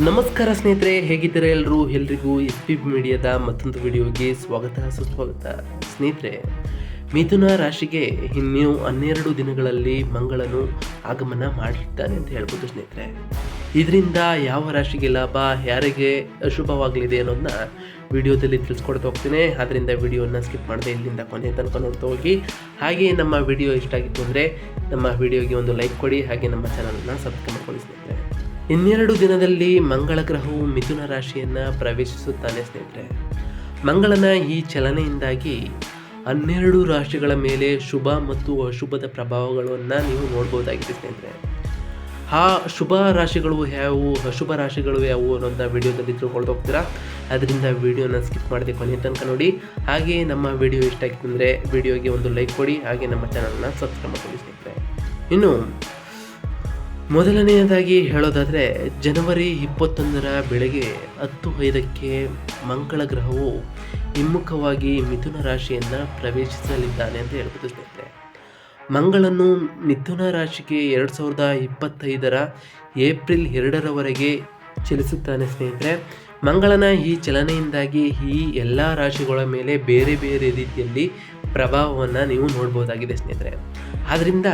ನಮಸ್ಕಾರ ಸ್ನೇಹಿತರೆ, ಹೇಗಿದ್ದಾರೆ ಎಲ್ರಿಗೂ ಎಸ್ ಪಿ ಮೀಡಿಯಾದ ಮತ್ತೊಂದು ವಿಡಿಯೋಗೆ ಸ್ವಾಗತ ಸುಸ್ವಾಗತ. ಸ್ನೇಹಿತರೆ, ಮಿಥುನ ರಾಶಿಗೆ ಇನ್ನೂ 12 ದಿನಗಳಲ್ಲಿ ಮಂಗಳನು ಆಗಮನ ಮಾಡಿರ್ತಾನೆ ಅಂತ ಹೇಳ್ಬೋದು. ಸ್ನೇಹಿತರೆ, ಇದರಿಂದ ಯಾವ ರಾಶಿಗೆ ಲಾಭ, ಯಾರಿಗೆ ಅಶುಭವಾಗಲಿದೆ ಅನ್ನೋದನ್ನ ವಿಡಿಯೋದಲ್ಲಿ ತಿಳಿಸ್ಕೊಡ್ತಾ ಹೋಗ್ತೀನಿ. ಆದ್ದರಿಂದ ವಿಡಿಯೋನ ಸ್ಕಿಪ್ ಮಾಡದೆ ಇಲ್ಲಿಂದ ಕೊನೆ ತನಕ ನೋಡ್ತಾ ಹೋಗಿ. ಹಾಗೆ ನಮ್ಮ ವಿಡಿಯೋ ಇಷ್ಟ ಆಗಿತ್ತು ಅಂದರೆ ನಮ್ಮ ವಿಡಿಯೋಗೆ ಒಂದು ಲೈಕ್ ಕೊಡಿ, ಹಾಗೆ ನಮ್ಮ ಚಾನಲನ್ನು ಸಬ್ಸ್ಕ್ರೈಬ್ ಮಾಡ್ಕೊಳ್ಳಿ. ಸ್ನೇಹಿತರೆ, 12 ದಿನದಲ್ಲಿ ಮಂಗಳ ಗ್ರಹವು ಮಿಥುನ ರಾಶಿಯನ್ನು ಪ್ರವೇಶಿಸುತ್ತಾನೆ. ಸ್ನೇಹಿತರೆ, ಮಂಗಳನ ಈ ಚಲನೆಯಿಂದಾಗಿ 12 ರಾಶಿಗಳ ಮೇಲೆ ಶುಭ ಮತ್ತು ಅಶುಭದ ಪ್ರಭಾವಗಳನ್ನು ನೀವು ನೋಡ್ಬೋದಾಗಿದೆ. ಸ್ನೇಹಿತರೆ, ಆ ಶುಭ ರಾಶಿಗಳು ಯಾವುವು, ಅಶುಭ ರಾಶಿಗಳು ಯಾವುವು ಅನ್ನೋದನ್ನ ವಿಡಿಯೋದಲ್ಲಿ ತಿಳ್ಕೊಳ್ತಾ ಹೋಗ್ತೀರಾ. ಅದರಿಂದ ವಿಡಿಯೋನ ಸ್ಕಿಪ್ ಮಾಡದೆ ಕೊನೆ ತನಕ ನೋಡಿ. ಹಾಗೆ ನಮ್ಮ ವಿಡಿಯೋ ಇಷ್ಟ ಆಗಿತ್ತು ಅಂದರೆ ವಿಡಿಯೋಗೆ ಒಂದು ಲೈಕ್ ಕೊಡಿ, ಹಾಗೆ ನಮ್ಮ ಚಾನಲ್ನ ಸಬ್ಸ್ಕ್ರೈಬ್ ಮಾಡ್ಕೊಳ್ಳಿ. ಸ್ನೇಹಿತರೆ, ಇನ್ನು ಮೊದಲನೆಯದಾಗಿ ಹೇಳೋದಾದರೆ, ಜನವರಿ 21 ಬೆಳಗ್ಗೆ 10:05 ಮಂಗಳ ಗ್ರಹವು ಹಿಮ್ಮುಖವಾಗಿ ಮಿಥುನ ರಾಶಿಯನ್ನು ಪ್ರವೇಶಿಸಲಿದ್ದಾನೆ ಅಂತ ಹೇಳ್ಬೋದು. ಸ್ನೇಹಿತರೆ, ಮಂಗಳನು ಮಿಥುನ ರಾಶಿಗೆ 2025 ಏಪ್ರಿಲ್ 2ರವರೆಗೆ ಚಲಿಸುತ್ತಾನೆ. ಸ್ನೇಹಿತರೆ, ಮಂಗಳನ ಈ ಚಲನೆಯಿಂದಾಗಿ ಈ ಎಲ್ಲ ರಾಶಿಗಳ ಮೇಲೆ ಬೇರೆ ಬೇರೆ ರೀತಿಯಲ್ಲಿ ಪ್ರಭಾವವನ್ನು ನೀವು ನೋಡ್ಬೋದಾಗಿದೆ. ಸ್ನೇಹಿತರೆ, ಆದ್ದರಿಂದ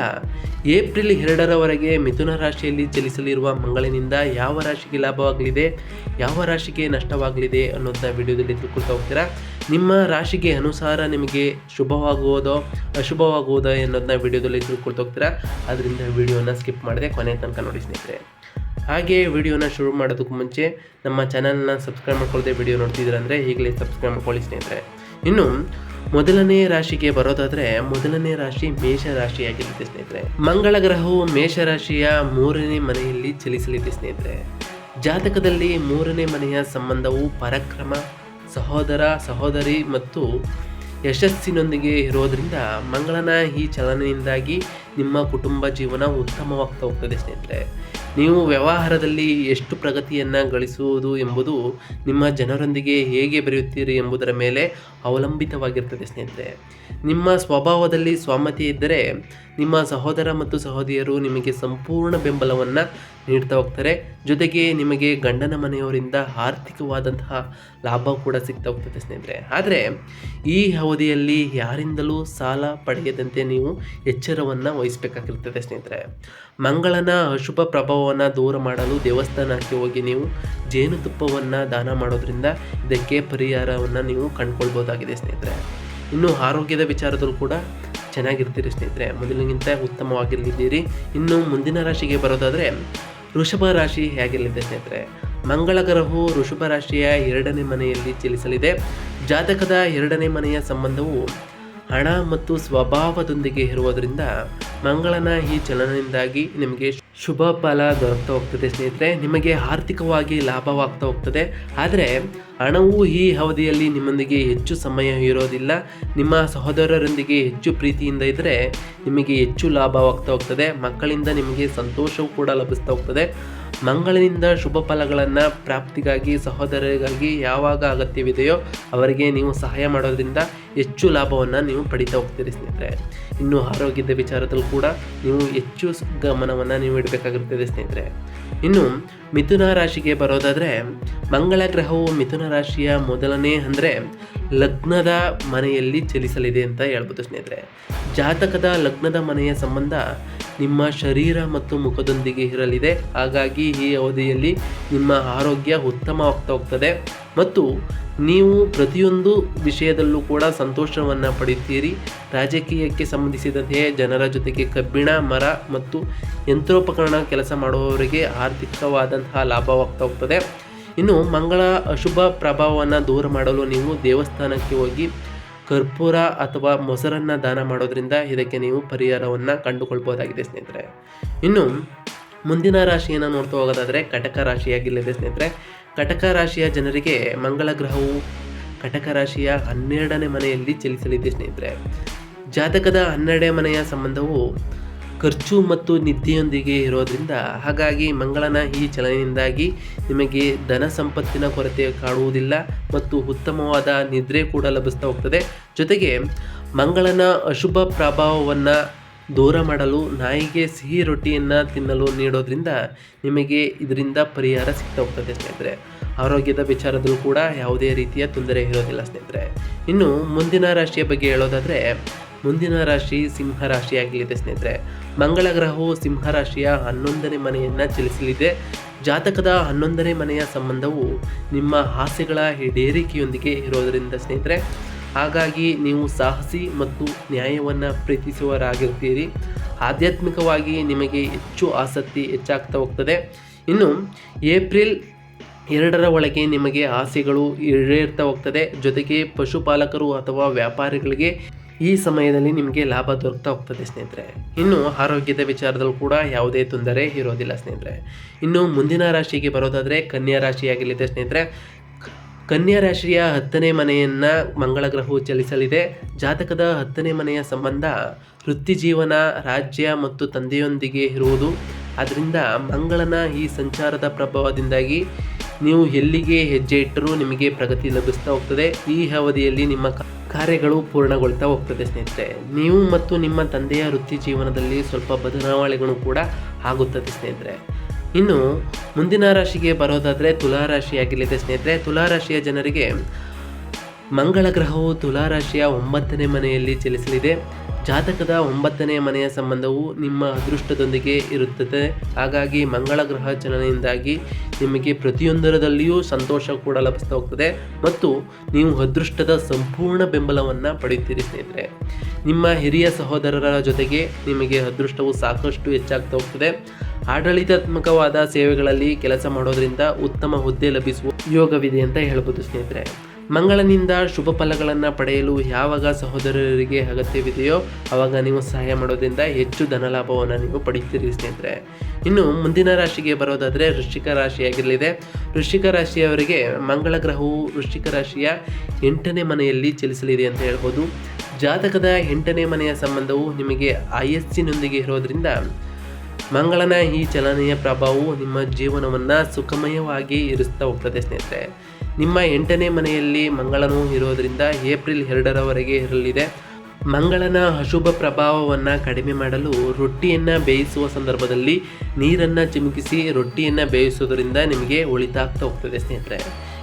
ಏಪ್ರಿಲ್ 2ರವರೆಗೆ ಮಿಥುನ ರಾಶಿಯಲ್ಲಿ ಚಲಿಸಲಿರುವ ಮಂಗಳನಿಂದ ಯಾವ ರಾಶಿಗೆ ಲಾಭವಾಗಲಿದೆ, ಯಾವ ರಾಶಿಗೆ ನಷ್ಟವಾಗಲಿದೆ ಅನ್ನೋದನ್ನ ವಿಡಿಯೋದಲ್ಲಿ ತಿಳ್ಕೊಳ್ತಾ ಹೋಗ್ತೀರಾ. ನಿಮ್ಮ ರಾಶಿಗೆ ಅನುಸಾರ ನಿಮಗೆ ಶುಭವಾಗುವುದೋ ಅಶುಭವಾಗುವುದೋ ಅನ್ನೋದನ್ನ ವಿಡಿಯೋದಲ್ಲಿ ತಿಳ್ಕೊಳ್ತಾ ಹೋಗ್ತೀರಾ. ಅದರಿಂದ ವಿಡಿಯೋನ ಸ್ಕಿಪ್ ಮಾಡದೆ ಕೊನೆ ತನಕ ನೋಡಿ. ಸ್ನೇಹಿತರೆ, ಹಾಗೆ ವಿಡಿಯೋನ ಶುರು ಮಾಡೋದಕ್ಕೂ ಮುಂಚೆ ನಮ್ಮ ಚಾನಲ್ನ ಸಬ್ಸ್ಕ್ರೈಬ್ ಮಾಡ್ಕೊಳ್ಳದೆ ವಿಡಿಯೋ ನೋಡ್ತಿದ್ದೀರ ಅಂದರೆ ಈಗಲೇ ಸಬ್ಸ್ಕ್ರೈಬ್ ಮಾಡ್ಕೊಳ್ಳಿ. ಸ್ನೇಹಿತರೆ, ಇನ್ನು ಮೊದಲನೇ ರಾಶಿಗೆ ಬರೋದಾದರೆ, ಮೊದಲನೇ ರಾಶಿ ಮೇಷ ರಾಶಿಯಾಗಿರುತ್ತೆ. ಸ್ನೇಹಿತರೆ, ಮಂಗಳ ಗ್ರಹವು ಮೇಷರಾಶಿಯ 3ನೇ ಮನೆಯಲ್ಲಿ ಚಲಿಸಲಿದೆ. ಸ್ನೇಹಿತರೆ, ಜಾತಕದಲ್ಲಿ 3ನೇ ಮನೆಯ ಸಂಬಂಧವು ಪರಾಕ್ರಮ, ಸಹೋದರ ಸಹೋದರಿ ಮತ್ತು ಯಶಸ್ಸಿನೊಂದಿಗೆ ಇರೋದರಿಂದ ಮಂಗಳನ ಈ ಚಲನೆಯಿಂದಾಗಿ ನಿಮ್ಮ ಕುಟುಂಬ ಜೀವನ ಉತ್ತಮವಾಗ್ತಾ ಹೋಗ್ತದೆ. ಸ್ನೇಹಿತರೆ, ನೀವು ವ್ಯವಹಾರದಲ್ಲಿ ಎಷ್ಟು ಪ್ರಗತಿಯನ್ನು ಗಳಿಸುವುದು ಎಂಬುದು ನಿಮ್ಮ ಜನರೊಂದಿಗೆ ಹೇಗೆ ಬೆರೆಯುತ್ತೀರಿ ಎಂಬುದರ ಮೇಲೆ ಅವಲಂಬಿತವಾಗಿರ್ತದೆ. ಸ್ನೇಹಿತರೆ, ನಿಮ್ಮ ಸ್ವಭಾವದಲ್ಲಿ ಸ್ವಾಮತೆ ಇದ್ದರೆ ನಿಮ್ಮ ಸಹೋದರ ಮತ್ತು ಸಹೋದರಿಯರು ನಿಮಗೆ ಸಂಪೂರ್ಣ ಬೆಂಬಲವನ್ನು ನೀಡ್ತಾ ಹೋಗ್ತಾರೆ. ಜೊತೆಗೆ ನಿಮಗೆ ಗಂಡನ ಮನೆಯವರಿಂದ ಆರ್ಥಿಕವಾದಂತಹ ಲಾಭ ಕೂಡ ಸಿಗ್ತಾ ಹೋಗ್ತದೆ. ಸ್ನೇಹಿತರೆ, ಆದರೆ ಈ ಅವಧಿಯಲ್ಲಿ ಯಾರಿಂದಲೂ ಸಾಲ ಪಡೆಯದಂತೆ ನೀವು ಎಚ್ಚರವನ್ನು ವಹಿಸಬೇಕಾಗಿರ್ತದೆ. ಸ್ನೇಹಿತರೆ, ಮಂಗಳನ ಅಶುಭ ಪ್ರಭಾವವನ್ನು ದೂರ ಮಾಡಲು ದೇವಸ್ಥಾನಕ್ಕೆ ಹೋಗಿ ನೀವು ಜೇನುತುಪ್ಪವನ್ನು ದಾನ ಮಾಡೋದ್ರಿಂದ ಇದಕ್ಕೆ ಪರಿಹಾರವನ್ನು ನೀವು ಕಂಡುಕೊಳ್ಬೋದಾಗಿದೆ. ಸ್ನೇಹಿತರೆ, ಇನ್ನು ಆರೋಗ್ಯದ ವಿಚಾರದಲ್ಲೂ ಕೂಡ ಚೆನ್ನಾಗಿರ್ತೀರಿ. ಸ್ನೇಹಿತರೆ, ಮೊದಲಿಗಿಂತ ಉತ್ತಮವಾಗಿರಲಿದ್ದೀರಿ. ಇನ್ನು ಮುಂದಿನ ರಾಶಿಗೆ ಬರೋದಾದರೆ, ವೃಷಭ ರಾಶಿ ಹೇಗಿರಲಿದೆ. ಸ್ನೇಹಿತರೆ, ಮಂಗಳ ಗ್ರಹವು ವೃಷಭ ರಾಶಿಯ 2ನೇ ಮನೆಯಲ್ಲಿ ಚಲಿಸಲಿದೆ. ಜಾತಕದ 2ನೇ ಮನೆಯ ಸಂಬಂಧವು ಹಣ ಮತ್ತು ಸ್ವಭಾವದೊಂದಿಗೆ ಇರುವುದರಿಂದ ಮಂಗಳನ ಈ ಚಲನೆಯಿಂದಾಗಿ ನಿಮಗೆ ಶುಭ ಫಲ ದೊರಕ್ತಾ ಹೋಗ್ತದೆ. ಸ್ನೇಹಿತರೆ, ನಿಮಗೆ ಆರ್ಥಿಕವಾಗಿ ಲಾಭವಾಗ್ತಾ ಹೋಗ್ತದೆ. ಆದರೆ ಹಣವು ಈ ಅವಧಿಯಲ್ಲಿ ನಿಮ್ಮೊಂದಿಗೆ ಹೆಚ್ಚು ಸಮಯ ಇರೋದಿಲ್ಲ. ನಿಮ್ಮ ಸಹೋದರರೊಂದಿಗೆ ಹೆಚ್ಚು ಪ್ರೀತಿಯಿಂದ ಇದ್ದರೆ ನಿಮಗೆ ಹೆಚ್ಚು ಲಾಭವಾಗ್ತಾ ಹೋಗ್ತದೆ. ಮಕ್ಕಳಿಂದ ನಿಮಗೆ ಸಂತೋಷವೂ ಕೂಡ ಲಭಿಸ್ತಾ ಹೋಗ್ತದೆ. ಮಂಗಳನಿಂದ ಶುಭ ಫಲಗಳನ್ನು ಪ್ರಾಪ್ತಿಗಾಗಿ ಸಹೋದರರಿಗಾಗಿ ಯಾವಾಗ ಅಗತ್ಯವಿದೆಯೋ ಅವರಿಗೆ ನೀವು ಸಹಾಯ ಮಾಡೋದ್ರಿಂದ ಹೆಚ್ಚು ಲಾಭವನ್ನು ನೀವು ಪಡಿತಾ ಹೋಗ್ತೀರಿ. ಸ್ನೇಹಿತರೆ, ಇನ್ನು ಆರೋಗ್ಯದ ವಿಚಾರದಲ್ಲೂ ಕೂಡ ನೀವು ಹೆಚ್ಚು ಗಮನವನ್ನು ನೀವು ಇಡಬೇಕಾಗಿರ್ತದೆ. ಸ್ನೇಹಿತರೆ, ಇನ್ನು ಮಿಥುನ ರಾಶಿಗೆ ಬರೋದಾದರೆ, ಮಂಗಳ ಗ್ರಹವು ಮಿಥುನ ರಾಶಿಯ ಮೊದಲನೇ ಅಂದರೆ ಲಗ್ನದ ಮನೆಯಲ್ಲಿ ಚಲಿಸಲಿದೆ ಅಂತ ಹೇಳ್ಬೋದು. ಸ್ನೇಹಿತರೆ, ಜಾತಕದ ಲಗ್ನದ ಮನೆಯ ಸಂಬಂಧ ನಿಮ್ಮ ಶರೀರ ಮತ್ತು ಮುಖದೊಂದಿಗೆ ಇರಲಿದೆ. ಹಾಗಾಗಿ ಈ ಅವಧಿಯಲ್ಲಿ ನಿಮ್ಮ ಆರೋಗ್ಯ ಉತ್ತಮವಾಗ್ತಾ ಹೋಗ್ತದೆ ಮತ್ತು ನೀವು ಪ್ರತಿಯೊಂದು ವಿಷಯದಲ್ಲೂ ಕೂಡ ಸಂತೋಷವನ್ನು ಪಡೆಯುತ್ತೀರಿ. ರಾಜಕೀಯಕ್ಕೆ ಸಂಬಂಧಿಸಿದಂತೆ ಜನರ ಜೊತೆಗೆ ಕಬ್ಬಿಣ, ಮರ ಮತ್ತು ಯಂತ್ರೋಪಕರಣ ಕೆಲಸ ಮಾಡುವವರಿಗೆ ಆರ್ಥಿಕವಾದಂತಹ ಲಾಭವಾಗ್ತಾ ಹೋಗ್ತದೆ. ಇನ್ನು ಮಂಗಳ ಅಶುಭ ಪ್ರಭಾವವನ್ನು ದೂರ ಮಾಡಲು ನೀವು ದೇವಸ್ಥಾನಕ್ಕೆ ಹೋಗಿ ಕರ್ಪೂರ ಅಥವಾ ಮೊಸರನ್ನು ದಾನ ಮಾಡೋದ್ರಿಂದ ಇದಕ್ಕೆ ನೀವು ಪರಿಹಾರವನ್ನು ಕಂಡುಕೊಳ್ಬೋದಾಗಿದೆ. ಸ್ನೇಹಿತರೆ, ಇನ್ನು ಮುಂದಿನ ರಾಶಿಯನ್ನು ನೋಡ್ತಾ ಹೋಗೋದಾದರೆ ಕಟಕ ರಾಶಿಯಾಗಿಲ್ಲದೆ. ಸ್ನೇಹಿತರೆ, ಕಟಕ ರಾಶಿಯ ಜನರಿಗೆ ಮಂಗಳ ಗ್ರಹವು ಕಟಕ ರಾಶಿಯ 12ನೇ ಮನೆಯಲ್ಲಿ ಚಲಿಸಲಿದೆ. ಸ್ನೇಹಿತರೆ, ಜಾತಕದ 12ನೇ ಮನೆಯ ಸಂಬಂಧವು ಖರ್ಚು ಮತ್ತು ನಿದ್ದೆಯೊಂದಿಗೆ ಇರೋದ್ರಿಂದ ಹಾಗಾಗಿ ಮಂಗಳನ ಈ ಚಲನೆಯಿಂದಾಗಿ ನಿಮಗೆ ಧನ ಸಂಪತ್ತಿನ ಕೊರತೆ ಕಾಡುವುದಿಲ್ಲ ಮತ್ತು ಉತ್ತಮವಾದ ನಿದ್ರೆ ಕೂಡ ಲಭಿಸ್ತಾ ಹೋಗ್ತದೆ. ಜೊತೆಗೆ ಮಂಗಳನ ಅಶುಭ ಪ್ರಭಾವವನ್ನು ದೂರ ಮಾಡಲು ನಾಯಿಗೆ ಸಿಹಿ ರೊಟ್ಟಿಯನ್ನು ತಿನ್ನಲು ನೀಡೋದ್ರಿಂದ ನಿಮಗೆ ಇದರಿಂದ ಪರಿಹಾರ ಸಿಗ್ತಾ ಹೋಗ್ತದೆ ಸ್ನೇಹಿತರೆ. ಆರೋಗ್ಯದ ವಿಚಾರದಲ್ಲೂ ಕೂಡ ಯಾವುದೇ ರೀತಿಯ ತೊಂದರೆ ಇರೋದಿಲ್ಲ ಸ್ನೇಹಿತರೆ. ಇನ್ನು ಮುಂದಿನ ರಾಶಿಯ ಬಗ್ಗೆ ಹೇಳೋದಾದರೆ, ಮುಂದಿನ ರಾಶಿ ಸಿಂಹ ರಾಶಿಯಾಗಲಿದೆ ಸ್ನೇಹಿತರೆ. ಮಂಗಳ ಗ್ರಹವು ಸಿಂಹ ರಾಶಿಯ 11ನೇ ಮನೆಯನ್ನು ಚಲಿಸಲಿದೆ. ಜಾತಕದ 11ನೇ ಮನೆಯ ಸಂಬಂಧವು ನಿಮ್ಮ ಆಸೆಗಳ ಈಡೇರಿಕೆಯೊಂದಿಗೆ ಇರೋದರಿಂದ ಸ್ನೇಹಿತರೆ, ಹಾಗಾಗಿ ನೀವು ಸಾಹಸಿ ಮತ್ತು ನ್ಯಾಯವನ್ನು ಪ್ರೀತಿಸುವವರಾಗಿರ್ತೀರಿ. ಆಧ್ಯಾತ್ಮಿಕವಾಗಿ ನಿಮಗೆ ಹೆಚ್ಚು ಆಸಕ್ತಿ ಹೆಚ್ಚಾಗ್ತಾ ಹೋಗ್ತದೆ. ಇನ್ನು ಏಪ್ರಿಲ್ 2ರ ಒಳಗೆ ನಿಮಗೆ ಆಸೆಗಳು ಈಡೇರ್ತಾ ಹೋಗ್ತದೆ. ಜೊತೆಗೆ ಪಶುಪಾಲಕರು ಅಥವಾ ವ್ಯಾಪಾರಿಗಳಿಗೆ ಈ ಸಮಯದಲ್ಲಿ ನಿಮಗೆ ಲಾಭ ದೊರಕ್ತಾ ಹೋಗ್ತದೆ ಸ್ನೇಹಿತರೆ. ಇನ್ನು ಆರೋಗ್ಯದ ವಿಚಾರದಲ್ಲೂ ಕೂಡ ಯಾವುದೇ ತೊಂದರೆ ಇರೋದಿಲ್ಲ ಸ್ನೇಹಿತರೆ. ಇನ್ನು ಮುಂದಿನ ರಾಶಿಗೆ ಬರೋದಾದರೆ ಕನ್ಯಾ ರಾಶಿಯಾಗಲಿದೆ ಸ್ನೇಹಿತರೆ. ಕನ್ಯಾ ರಾಶಿಯ 10ನೇ ಮನೆಯನ್ನು ಮಂಗಳ ಗ್ರಹವು ಚಲಿಸಲಿದೆ. ಜಾತಕದ 10ನೇ ಮನೆಯ ಸಂಬಂಧ ವೃತ್ತಿ ಜೀವನ, ರಾಜ್ಯ ಮತ್ತು ತಂದೆಯೊಂದಿಗೆ ಇರುವುದು. ಆದ್ದರಿಂದ ಮಂಗಳನ ಈ ಸಂಚಾರದ ಪ್ರಭಾವದಿಂದಾಗಿ ನೀವು ಎಲ್ಲಿಗೆ ಹೆಜ್ಜೆ ಇಟ್ಟರೂ ನಿಮಗೆ ಪ್ರಗತಿ ಲಭಿಸ್ತಾ ಹೋಗ್ತದೆ. ಈ ಅವಧಿಯಲ್ಲಿ ನಿಮ್ಮ ಕಾರ್ಯಗಳು ಪೂರ್ಣಗೊಳ್ತಾ ಹೋಗ್ತದೆ ಸ್ನೇಹಿತರೆ. ನೀವು ಮತ್ತು ನಿಮ್ಮ ತಂದೆಯ ವೃತ್ತಿ ಜೀವನದಲ್ಲಿ ಸ್ವಲ್ಪ ಬದಲಾವಣೆಗಳು ಕೂಡ ಆಗುತ್ತದೆ ಸ್ನೇಹಿತರೆ. ಇನ್ನು ಮುಂದಿನ ರಾಶಿಗೆ ಬರೋದಾದರೆ ತುಲಾರಾಶಿಯಾಗಲಿದೆ ಸ್ನೇಹಿತರೆ. ತುಲಾರಾಶಿಯ ಜನರಿಗೆ ಮಂಗಳ ಗ್ರಹವು ತುಲಾರಾಶಿಯ 9ನೇ ಮನೆಯಲ್ಲಿ ಚಲಿಸಲಿದೆ. ಜಾತಕದ 9ನೇ ಮನೆಯ ಸಂಬಂಧವು ನಿಮ್ಮ ಅದೃಷ್ಟದೊಂದಿಗೆ ಇರುತ್ತದೆ. ಹಾಗಾಗಿ ಮಂಗಳ ಗ್ರಹ ಚಲನೆಯಿಂದಾಗಿ ನಿಮಗೆ ಪ್ರತಿಯೊಂದರದಲ್ಲಿಯೂ ಸಂತೋಷ ಕೂಡ ಲಭಿಸ್ತಾ ಹೋಗ್ತದೆ ಮತ್ತು ನೀವು ಅದೃಷ್ಟದ ಸಂಪೂರ್ಣ ಬೆಂಬಲವನ್ನು ಪಡೆಯುತ್ತೀರಿ ಸ್ನೇಹಿತರೆ. ನಿಮ್ಮ ಹಿರಿಯ ಸಹೋದರರ ಜೊತೆಗೆ ನಿಮಗೆ ಅದೃಷ್ಟವು ಸಾಕಷ್ಟು ಹೆಚ್ಚಾಗ್ತಾ ಹೋಗ್ತದೆ. ಆಡಳಿತಾತ್ಮಕವಾದ ಸೇವೆಗಳಲ್ಲಿ ಕೆಲಸ ಮಾಡೋದ್ರಿಂದ ಉತ್ತಮ ಹುದ್ದೆ ಲಭಿಸುವ ಯೋಗವಿದೆ ಅಂತ ಹೇಳ್ಬೋದು ಸ್ನೇಹಿತರೆ. ಮಂಗಳನಿಂದ ಶುಭ ಫಲಗಳನ್ನು ಪಡೆಯಲು ಯಾವಾಗ ಸಹೋದರರಿಗೆ ಅಗತ್ಯವಿದೆಯೋ ಆವಾಗ ನೀವು ಸಹಾಯ ಮಾಡೋದ್ರಿಂದ ಹೆಚ್ಚು ಧನಲಾಭವನ್ನು ನೀವು ಪಡೆಯುತ್ತೀರಿ ಸ್ನೇಹಿತರೆ. ಇನ್ನು ಮುಂದಿನ ರಾಶಿಗೆ ಬರೋದಾದರೆ ವೃಶ್ಚಿಕ ರಾಶಿಯಾಗಿರಲಿದೆ. ವೃಶ್ಚಿಕ ರಾಶಿಯವರಿಗೆ ಮಂಗಳ ಗ್ರಹವು ವೃಶ್ಚಿಕ ರಾಶಿಯ 8ನೇ ಮನೆಯಲ್ಲಿ ಚಲಿಸಲಿದೆ ಅಂತ ಹೇಳ್ಬೋದು. ಜಾತಕದ 8ನೇ ಮನೆಯ ಸಂಬಂಧವು ನಿಮಗೆ ಆಯಸ್ಸಿನೊಂದಿಗೆ ಇರೋದ್ರಿಂದ ಮಂಗಳನ ಈ ಚಲನೆಯ ಪ್ರಭಾವವು ನಿಮ್ಮ ಜೀವನವನ್ನು ಸುಖಮಯವಾಗಿ ಇರಿಸ್ತಾ ಹೋಗ್ತದೆ ಸ್ನೇಹಿತರೆ. ನಿಮ್ಮ 8ನೇ ಮನೆಯಲ್ಲಿ ಮಂಗಳನು ಇರೋದರಿಂದ ಏಪ್ರಿಲ್ 2ರವರೆಗೆ ಇರಲಿದೆ. ಮಂಗಳನ ಅಶುಭ ಪ್ರಭಾವವನ್ನು ಕಡಿಮೆ ಮಾಡಲು ರೊಟ್ಟಿಯನ್ನು ಬೇಯಿಸುವ ಸಂದರ್ಭದಲ್ಲಿ ನೀರನ್ನು ಚಿಮುಕಿಸಿ ರೊಟ್ಟಿಯನ್ನು ಬೇಯಿಸೋದ್ರಿಂದ ನಿಮಗೆ ಒಳಿತಾಗ್ತಾ ಹೋಗ್ತದೆ ಸ್ನೇಹಿತರೆ.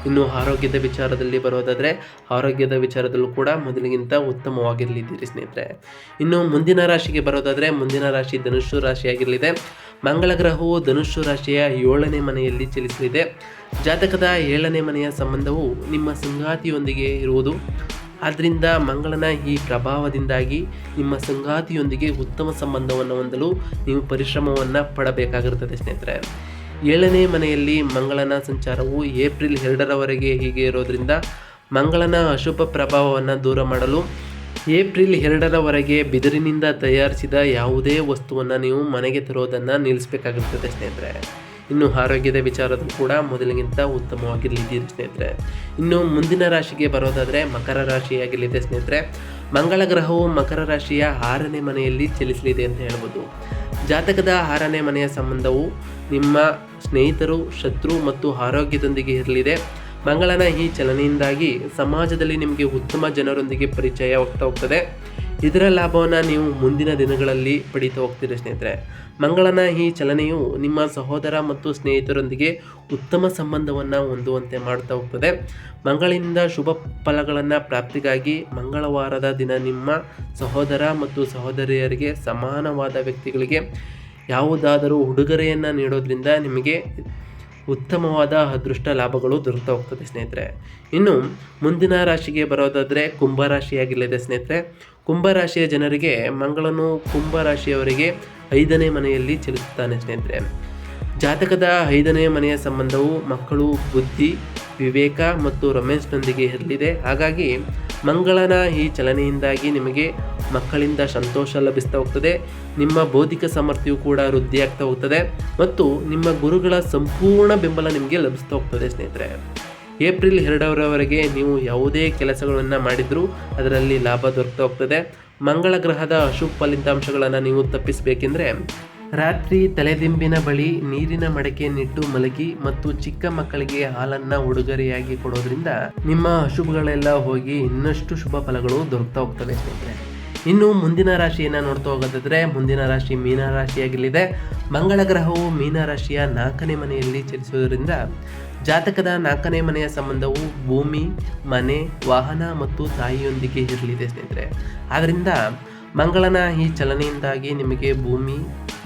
ಇನ್ನು ಆರೋಗ್ಯದ ವಿಚಾರದಲ್ಲಿ ಬರೋದಾದರೆ ಆರೋಗ್ಯದ ವಿಚಾರದಲ್ಲೂ ಕೂಡ ಮೊದಲಿಗಿಂತ ಉತ್ತಮವಾಗಿರಲಿದ್ದೀರಿ ಸ್ನೇಹಿತರೆ. ಇನ್ನು ಮುಂದಿನ ರಾಶಿಗೆ ಬರೋದಾದರೆ ಮುಂದಿನ ರಾಶಿ ಧನುಸ್ಸು ರಾಶಿಯಾಗಿರಲಿದೆ. ಮಂಗಳ ಗ್ರಹವು ಧನುಸ್ಸು ರಾಶಿಯ 7ನೇ ಮನೆಯಲ್ಲಿ ಚಲಿಸಲಿದೆ. ಜಾತಕದ 7ನೇ ಮನೆಯ ಸಂಬಂಧವು ನಿಮ್ಮ ಸಂಗಾತಿಯೊಂದಿಗೆ ಇರುವುದು. ಆದ್ದರಿಂದ ಮಂಗಳನ ಈ ಪ್ರಭಾವದಿಂದಾಗಿ ನಿಮ್ಮ ಸಂಗಾತಿಯೊಂದಿಗೆ ಉತ್ತಮ ಸಂಬಂಧವನ್ನು ಹೊಂದಲು ನೀವು ಪರಿಶ್ರಮವನ್ನು ಪಡಬೇಕಾಗಿರುತ್ತದೆ ಸ್ನೇಹಿತರೆ. 7ನೇ ಮನೆಯಲ್ಲಿ ಮಂಗಳನ ಸಂಚಾರವು ಏಪ್ರಿಲ್ 2ರವರೆಗೆ ಹೀಗೆ ಇರೋದ್ರಿಂದ ಮಂಗಳನ ಅಶುಭ ಪ್ರಭಾವವನ್ನು ದೂರ ಮಾಡಲು ಏಪ್ರಿಲ್ 2ರವರೆಗೆ ಬಿದಿರಿನಿಂದ ತಯಾರಿಸಿದ ಯಾವುದೇ ವಸ್ತುವನ್ನು ನೀವು ಮನೆಗೆ ತರೋದನ್ನು ನಿಲ್ಲಿಸಬೇಕಾಗಿರ್ತದೆ ಸ್ನೇಹಿತರೆ. ಇನ್ನು ಆರೋಗ್ಯದ ವಿಚಾರದಲ್ಲೂ ಕೂಡ ಮೊದಲಿಗಿಂತ ಉತ್ತಮವಾಗಿರಲಿದ್ದೀರಿ ಸ್ನೇಹಿತರೆ. ಇನ್ನು ಮುಂದಿನ ರಾಶಿಗೆ ಬರೋದಾದರೆ ಮಕರ ರಾಶಿಯಾಗಲಿದೆ ಸ್ನೇಹಿತರೆ. ಮಂಗಳ ಗ್ರಹವು ಮಕರ ರಾಶಿಯ 6ನೇ ಮನೆಯಲ್ಲಿ ಚಲಿಸಲಿದೆ ಅಂತ ಹೇಳ್ಬೋದು. ಜಾತಕದ 6ನೇ ಮನೆಯ ಸಂಬಂಧವು ನಿಮ್ಮ ಸ್ನೇಹಿತರು, ಶತ್ರು ಮತ್ತು ಆರೋಗ್ಯದೊಂದಿಗೆ ಇರಲಿದೆ. ಮಂಗಳನ ಈ ಚಲನೆಯಿಂದಾಗಿ ಸಮಾಜದಲ್ಲಿ ನಿಮಗೆ ಉತ್ತಮ ಜನರೊಂದಿಗೆ ಪರಿಚಯವಾಗ್ತಾ ಹೋಗ್ತದೆ. ಇದರ ಲಾಭವನ್ನು ನೀವು ಮುಂದಿನ ದಿನಗಳಲ್ಲಿ ಪಡೀತಾ ಹೋಗ್ತೀರಿ ಸ್ನೇಹಿತರೆ. ಮಂಗಳನ ಈ ಚಲನೆಯು ನಿಮ್ಮ ಸಹೋದರ ಮತ್ತು ಸ್ನೇಹಿತರೊಂದಿಗೆ ಉತ್ತಮ ಸಂಬಂಧವನ್ನು ಹೊಂದುವಂತೆ ಮಾಡ್ತಾ ಹೋಗ್ತದೆ. ಮಂಗಳಿಂದ ಶುಭ ಫಲಗಳನ್ನು ಪ್ರಾಪ್ತಿಗಾಗಿ ಮಂಗಳವಾರದ ದಿನ ನಿಮ್ಮ ಸಹೋದರ ಮತ್ತು ಸಹೋದರಿಯರಿಗೆ ಸಮಾನವಾದ ವ್ಯಕ್ತಿಗಳಿಗೆ ಯಾವುದಾದರೂ ಉಡುಗೊರೆಯನ್ನು ನೀಡೋದ್ರಿಂದ ನಿಮಗೆ ಉತ್ತಮವಾದ ಅದೃಷ್ಟ ಲಾಭಗಳು ದೊರಕ್ತಾ ಹೋಗ್ತದೆ ಸ್ನೇಹಿತರೆ. ಇನ್ನು ಮುಂದಿನ ರಾಶಿಗೆ ಬರೋದಾದರೆ ಕುಂಭರಾಶಿಯಾಗಲಿದೆ ಸ್ನೇಹಿತರೆ. ಕುಂಭರಾಶಿಯ ಜನರಿಗೆ ಮಂಗಳನು ಕುಂಭರಾಶಿಯವರಿಗೆ 5ನೇ ಮನೆಯಲ್ಲಿ ಚಲಿಸುತ್ತಾನೆ ಸ್ನೇಹಿತರೆ. ಜಾತಕದ 5ನೇ ಮನೆಯ ಸಂಬಂಧವು ಮಕ್ಕಳು, ಬುದ್ಧಿ, ವಿವೇಕ ಮತ್ತು ರೊಮ್ಯಾನ್ಸ್ನೊಂದಿಗೆ ಇರಲಿದೆ. ಹಾಗಾಗಿ ಮಂಗಳನ ಈ ಚಲನೆಯಿಂದಾಗಿ ನಿಮಗೆ ಮಕ್ಕಳಿಂದ ಸಂತೋಷ ಲಭಿಸ್ತಾ ಹೋಗ್ತದೆ. ನಿಮ್ಮ ಬೌದ್ಧಿಕ ಸಾಮರ್ಥ್ಯವು ಕೂಡ ವೃದ್ಧಿಯಾಗ್ತಾ ಹೋಗ್ತದೆ ಮತ್ತು ನಿಮ್ಮ ಗುರುಗಳ ಸಂಪೂರ್ಣ ಬೆಂಬಲ ನಿಮಗೆ ಲಭಿಸ್ತಾ ಹೋಗ್ತದೆ ಸ್ನೇಹಿತರೆ. ಏಪ್ರಿಲ್ 2ರವರೆಗೆ ನೀವು ಯಾವುದೇ ಕೆಲಸಗಳನ್ನು ಮಾಡಿದರೂ ಅದರಲ್ಲಿ ಲಾಭ ದೊರಕ್ತಾ ಹೋಗ್ತದೆ. ಮಂಗಳ ಗ್ರಹದ ಅಶುಭ ಫಲಿತಾಂಶಗಳನ್ನು ನೀವು ತಪ್ಪಿಸಬೇಕೆಂದರೆ ರಾತ್ರಿ ತಲೆದಿಂಬಿನ ಬಳಿ ನೀರಿನ ಮಡಕೆಯನ್ನಿಟ್ಟು ಮಲಗಿ ಮತ್ತು ಚಿಕ್ಕ ಮಕ್ಕಳಿಗೆ ಹಾಲನ್ನು ಉಡುಗೊರೆಯಾಗಿ ಕೊಡೋದ್ರಿಂದ ನಿಮ್ಮ ಅಶುಭಗಳೆಲ್ಲ ಹೋಗಿ ಇನ್ನಷ್ಟು ಶುಭ ಫಲಗಳು ದೊರಕ್ತಾ ಹೋಗ್ತವೆ ಸ್ನೇಹಿತರೆ. ಇನ್ನು ಮುಂದಿನ ರಾಶಿಯನ್ನು ನೋಡ್ತಾ ಹೋಗೋದಾದರೆ ಮುಂದಿನ ರಾಶಿ ಮೀನರಾಶಿಯಾಗಲಿದೆ. ಮಂಗಳ ಗ್ರಹವು ಮೀನರಾಶಿಯ 4ನೇ ಮನೆಯಲ್ಲಿ ಚಲಿಸುವುದರಿಂದ ಜಾತಕದ 4ನೇ ಮನೆಯ ಸಂಬಂಧವು ಭೂಮಿ, ಮನೆ, ವಾಹನ ಮತ್ತು ತಾಯಿಯೊಂದಿಗೆ ಇರಲಿದೆ ಸ್ನೇಹಿತರೆ. ಆದ್ದರಿಂದ ಮಂಗಳನ ಈ ಚಲನೆಯಿಂದಾಗಿ ನಿಮಗೆ ಭೂಮಿ,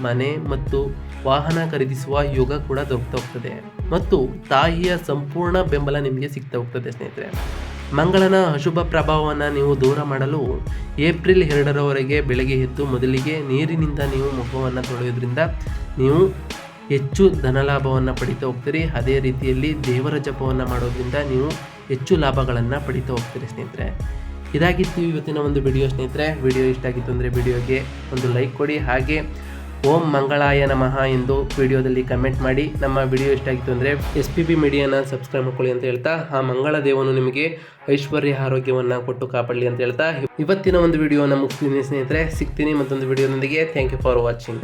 ಮನೆ ಮತ್ತು ವಾಹನ ಖರೀದಿಸುವ ಯೋಗ ಕೂಡ ದೊರಕ್ತಾ ಹೋಗ್ತದೆ ಮತ್ತು ತಾಯಿಯ ಸಂಪೂರ್ಣ ಬೆಂಬಲ ನಿಮಗೆ ಸಿಗ್ತಾ ಹೋಗ್ತದೆ ಸ್ನೇಹಿತರೆ. ಮಂಗಳನ ಅಶುಭ ಪ್ರಭಾವವನ್ನು ನೀವು ದೂರ ಮಾಡಲು ಏಪ್ರಿಲ್ 2ರವರೆಗೆ ಬೆಳಗ್ಗೆ ಎದ್ದು ಮೊದಲಿಗೆ ನೀರಿನಿಂದ ನೀವು ಮುಖವನ್ನು ತೊಳೆಯೋದ್ರಿಂದ ನೀವು ಹೆಚ್ಚು ಧನಲಾಭವನ್ನು ಪಡಿತಾ ಹೋಗ್ತೀರಿ. ಅದೇ ರೀತಿಯಲ್ಲಿ ದೇವರ ಜಪವನ್ನು ಮಾಡೋದ್ರಿಂದ ನೀವು ಹೆಚ್ಚು ಲಾಭಗಳನ್ನು ಪಡಿತಾ ಹೋಗ್ತೀರಿ ಸ್ನೇಹಿತರೆ. ಇದಾಗಿತ್ತು ಇವತ್ತಿನ ಒಂದು ವಿಡಿಯೋ ಸ್ನೇಹಿತರೆ. ವಿಡಿಯೋ ಇಷ್ಟ ಆಗಿತ್ತು ಅಂದರೆ ವಿಡಿಯೋಗೆ ಒಂದು ಲೈಕ್ ಕೊಡಿ, ಹಾಗೆ ಓಂ ಮಂಗಳಾಯ ನಮಃ ಎಂದು ವಿಡಿಯೋದಲ್ಲಿ ಕಮೆಂಟ್ ಮಾಡಿ. ನಮ್ಮ ವಿಡಿಯೋ ಇಷ್ಟ ಆಗಿತ್ತು ಅಂದರೆ SPB ಮೀಡಿಯಾನ ಸಬ್ಸ್ಕ್ರೈಬ್ ಮಾಡ್ಕೊಳ್ಳಿ ಅಂತ ಹೇಳ್ತಾ, ಆ ಮಂಗಳ ದೇವನು ನಿಮಗೆ ಐಶ್ವರ್ಯ ಆರೋಗ್ಯವನ್ನು ಕೊಟ್ಟು ಕಾಪಾಡಲಿ ಅಂತ ಹೇಳ್ತಾ ಇವತ್ತಿನ ಒಂದು ವಿಡಿಯೋನ ಮುಗಿಸ್ತೀನಿ ಸ್ನೇಹಿತರೆ. ಸಿಗ್ತೀನಿ ಮತ್ತೊಂದು ವಿಡಿಯೋದೊಂದಿಗೆ. Thank you for watching.